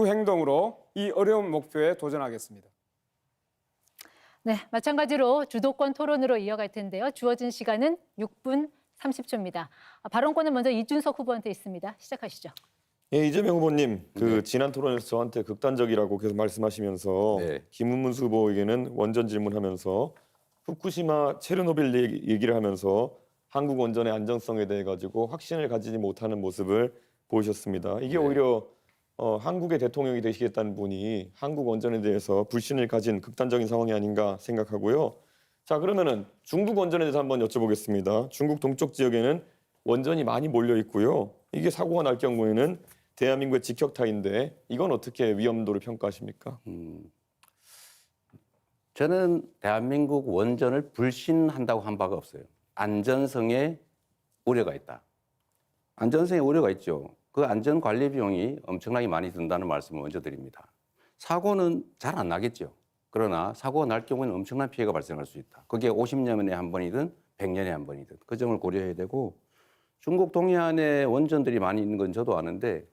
행동으로 이 어려운 목표에 도전하겠습니다. 네, 마찬가지로 주도권 토론으로 이어갈 텐데요. 주어진 시간은 6분 30초입니다. 발언권은 먼저 이준석 후보한테 있습니다. 시작하시죠. 예, 이재명 후보님, 지난 토론에서 저한테 극단적이라고 계속 말씀하시면서 김문수 후보에게는 원전 질문하면서 후쿠시마 체르노빌 얘기를 하면서 한국 원전의 안정성에 대해 가지고 확신을 가지지 못하는 모습을 보이셨습니다. 이게 오히려 한국의 대통령이 되시겠다는 분이 한국 원전에 대해서 불신을 가진 극단적인 상황이 아닌가 생각하고요. 자, 그러면은 중국 원전에 대해서 한번 여쭤보겠습니다. 중국 동쪽 지역에는 원전이 많이 몰려 있고요. 이게 사고가 날 경우에는 대한민국의 직격탄인데 이건 어떻게 위험도를 평가하십니까? 저는 대한민국 원전을 불신한다고 한 바가 없어요. 안전성에 우려가 있다. 안전성에 우려가 있죠. 그 안전 관리 비용이 엄청나게 많이 든다는 말씀을 먼저 드립니다. 사고는 잘 안 나겠죠. 그러나 사고가 날 경우에는 엄청난 피해가 발생할 수 있다. 그게 50년에 한 번이든 100년에 한 번이든 그 점을 고려해야 되고, 중국 동해안에 원전들이 많이 있는 건 저도 아는데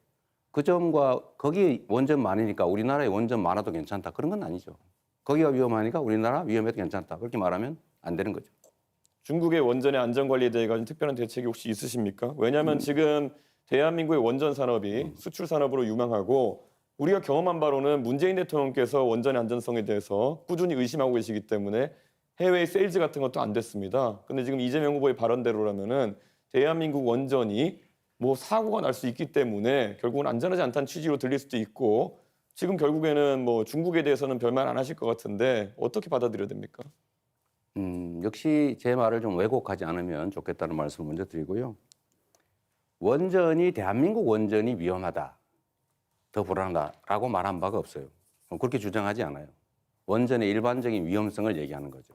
그 점과 거기 원전 많으니까 우리나라에 원전 많아도 괜찮다, 그런 건 아니죠. 거기가 위험하니까 우리나라 위험해도 괜찮다, 그렇게 말하면 안 되는 거죠. 중국의 원전의 안전관리에 대해 가지고 특별한 대책이 혹시 있으십니까? 왜냐하면 지금 대한민국의 원전 산업이 수출 산업으로 유망하고 우리가 경험한 바로는 문재인 대통령께서 원전의 안전성에 대해서 꾸준히 의심하고 계시기 때문에 해외 세일즈 같은 것도 안 됐습니다. 근데 지금 이재명 후보의 발언대로라면은 대한민국 원전이 뭐 사고가 날 수 있기 때문에 결국은 안전하지 않다는 취지로 들릴 수도 있고, 지금 결국에는 뭐 중국에 대해서는 별말 안 하실 것 같은데 어떻게 받아들여야 됩니까? 역시 제 말을 좀 왜곡하지 않으면 좋겠다는 말씀을 먼저 드리고요. 원전이, 대한민국 원전이 위험하다, 더 불안하다라고 말한 바가 없어요. 그렇게 주장하지 않아요. 원전의 일반적인 위험성을 얘기하는 거죠.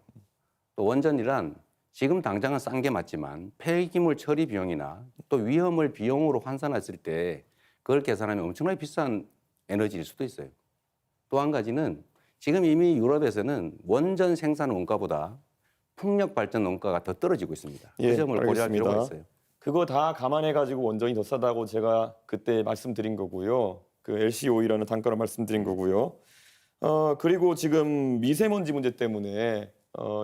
또 원전이란 지금 당장은 싼 게 맞지만 폐기물 처리 비용이나 또 위험을 비용으로 환산했을 때 그걸 계산하면 엄청나게 비싼 에너지일 수도 있어요. 또 한 가지는 지금 이미 유럽에서는 원전 생산 원가보다 풍력 발전 원가가 더 떨어지고 있습니다. 그 점을 고려할 필요가 있어요. 그거 다 감안해 가지고 원전이 더 싸다고 제가 그때 말씀드린 거고요. 그 LCOE라는 단가로 말씀드린 거고요. 그리고 지금 미세먼지 문제 때문에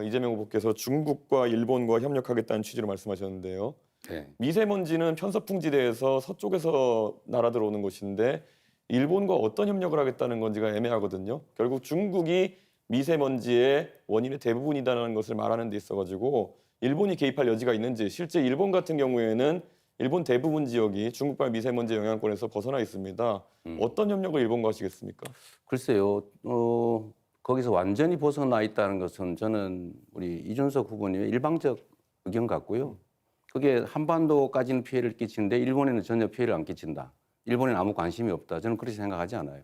이재명 후보께서 중국과 일본과 협력하겠다는 취지로 말씀하셨는데요. 네. 미세먼지는 편서풍지대에서 서쪽에서 날아들어오는 것인데 일본과 어떤 협력을 하겠다는 건지가 애매하거든요. 결국 중국이 미세먼지의 원인의 대부분이라는 것을 말하는 데 있어가지고 일본이 개입할 여지가 있는지, 실제 일본 같은 경우에는 일본 대부분 지역이 중국발 미세먼지 영향권에서 벗어나 있습니다. 어떤 협력을 일본과 하시겠습니까? 글쎄요. 거기서 완전히 벗어나 있다는 것은 저는 우리 이준석 후보님의 일방적 의견 같고요. 그게 한반도까지는 피해를 끼치는데 일본에는 전혀 피해를 안 끼친다, 일본에는 아무 관심이 없다, 저는 그렇게 생각하지 않아요.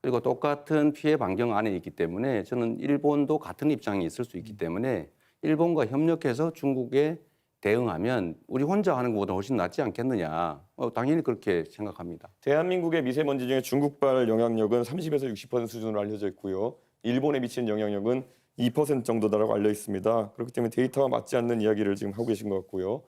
그리고 똑같은 피해 반경 안에 있기 때문에 저는 일본도 같은 입장이 있을 수 있기 때문에 일본과 협력해서 중국에 대응하면 우리 혼자 하는 것보다 훨씬 낫지 않겠느냐, 당연히 그렇게 생각합니다. 대한민국의 미세먼지 중에 중국발 영향력은 30에서 60% 수준으로 알려져 있고요. 일본에 미치는 영향력은 2% 정도다라고 알려 있습니다. 그렇기 때문에 데이터와 맞지 않는 이야기를 지금 하고 계신 것 같고요.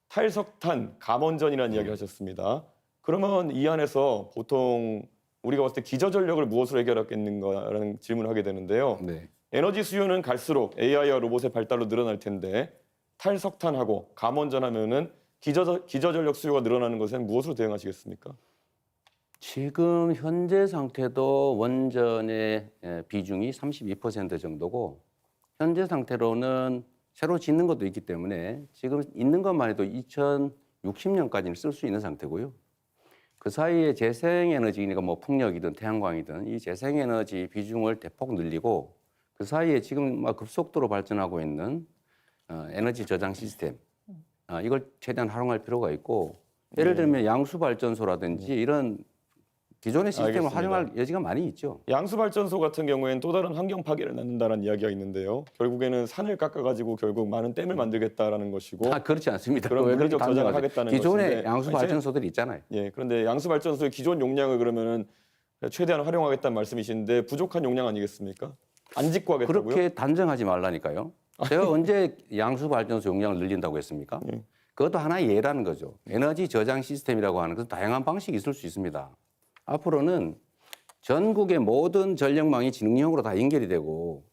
탈석탄, 감원전이라는 이야기를 하셨습니다. 그러면 이 안에서 보통 우리가 봤을 때 기저전력을 무엇으로 해결하겠는가라는 질문을 하게 되는데요. 네. 에너지 수요는 갈수록 AI와 로봇의 발달로 늘어날 텐데 탈석탄하고 감원전 하면은 기저전력 수요가 늘어나는 것엔 무엇으로 대응하시겠습니까? 지금 현재 상태도 원전의 비중이 32% 정도고, 현재 상태로는 새로 짓는 것도 있기 때문에 지금 있는 것만 해도 2060년까지는 쓸 수 있는 상태고요. 그 사이에 재생에너지니까 뭐 풍력이든 태양광이든 이 재생에너지 비중을 대폭 늘리고, 그 사이에 지금 막 급속도로 발전하고 있는 에너지 저장 시스템, 이걸 최대한 활용할 필요가 있고, 예를 들면 양수발전소라든지 이런 기존의 시스템을 알겠습니다. 활용할 여지가 많이 있죠. 양수발전소 같은 경우에는 또 다른 환경 파괴를 낳는다는 이야기가 있는데요. 결국에는 산을 깎아가지고 결국 많은 댐을 만들겠다라는 것이고, 그렇지 않습니다. 그럼 왜 그렇게 물리적 저장을 단정하세요? 하겠다는 기존의 것인데, 양수발전소들이 있잖아요. 예, 그런데 양수발전소의 기존 용량을 그러면은 최대한 활용하겠다는 말씀이신데 부족한 용량 아니겠습니까? 안 짓고 하겠다고요? 그렇게 단정하지 말라니까요. 제가 언제 양수발전소 용량을 늘린다고 했습니까? 그것도 하나의 예라는 거죠. 에너지 저장 시스템이라고 하는 것은 다양한 방식이 있을 수 있습니다. 앞으로는 전국의 모든 전력망이 지능형으로 다 연결이 되고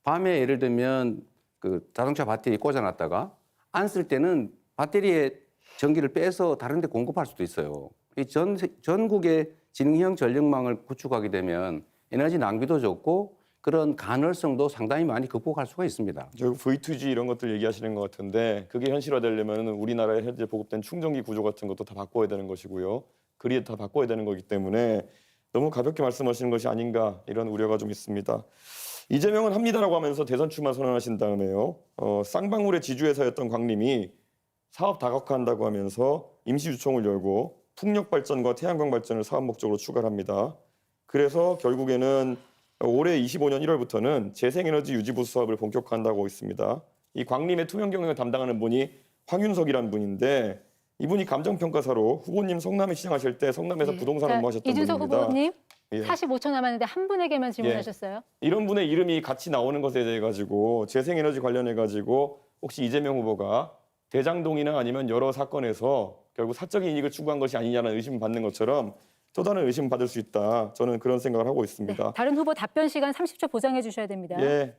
밤에 예를 들면 그 자동차 배터리 꽂아놨다가 안 쓸 때는 배터리에 전기를 빼서 다른 데 공급할 수도 있어요. 이 전국의 지능형 전력망을 구축하게 되면 에너지 낭비도 적고 그런 간헐성도 상당히 많이 극복할 수가 있습니다. 저 V2G 이런 것들 얘기하시는 것 같은데 그게 현실화되려면 우리나라에 현재 보급된 충전기 구조 같은 것도 다 바꿔야 되는 것이고요. 그리드 다 바꿔야 되는 거기 때문에 너무 가볍게 말씀하시는 것이 아닌가 이런 우려가 좀 있습니다. 이재명은 합니다라고 하면서 대선 출마 선언하신 다음에요. 쌍방울의 지주회사였던 광림이 사업 다각화한다고 하면서 임시주총을 열고 풍력 발전과 태양광 발전을 사업 목적으로 추가를 합니다. 그래서 결국에는 올해 25년 1월부터는 재생에너지 유지보수 사업을 본격화한다고 있습니다. 이 광림의 투명 경영을 담당하는 분이 황윤석이라는 분인데 이분이 감정평가사로 후보님 성남에 시장하실 때 성남에서 예. 부동산 자, 업무하셨던 이준석 분입니다. 후보님 예. 45초 남았는데 한 분에게만 질문하셨어요. 이런 분의 이름이 같이 나오는 것에 대해 가지고 재생에너지 관련해 가지고 혹시 이재명 후보가 대장동이나 아니면 여러 사건에서 결국 사적인 이익을 추구한 것이 아니냐는 의심을 받는 것처럼 또 다른 의심을 받을 수 있다. 저는 그런 생각을 하고 있습니다. 네, 다른 후보 답변 시간 30초 보장해 주셔야 됩니다. 예,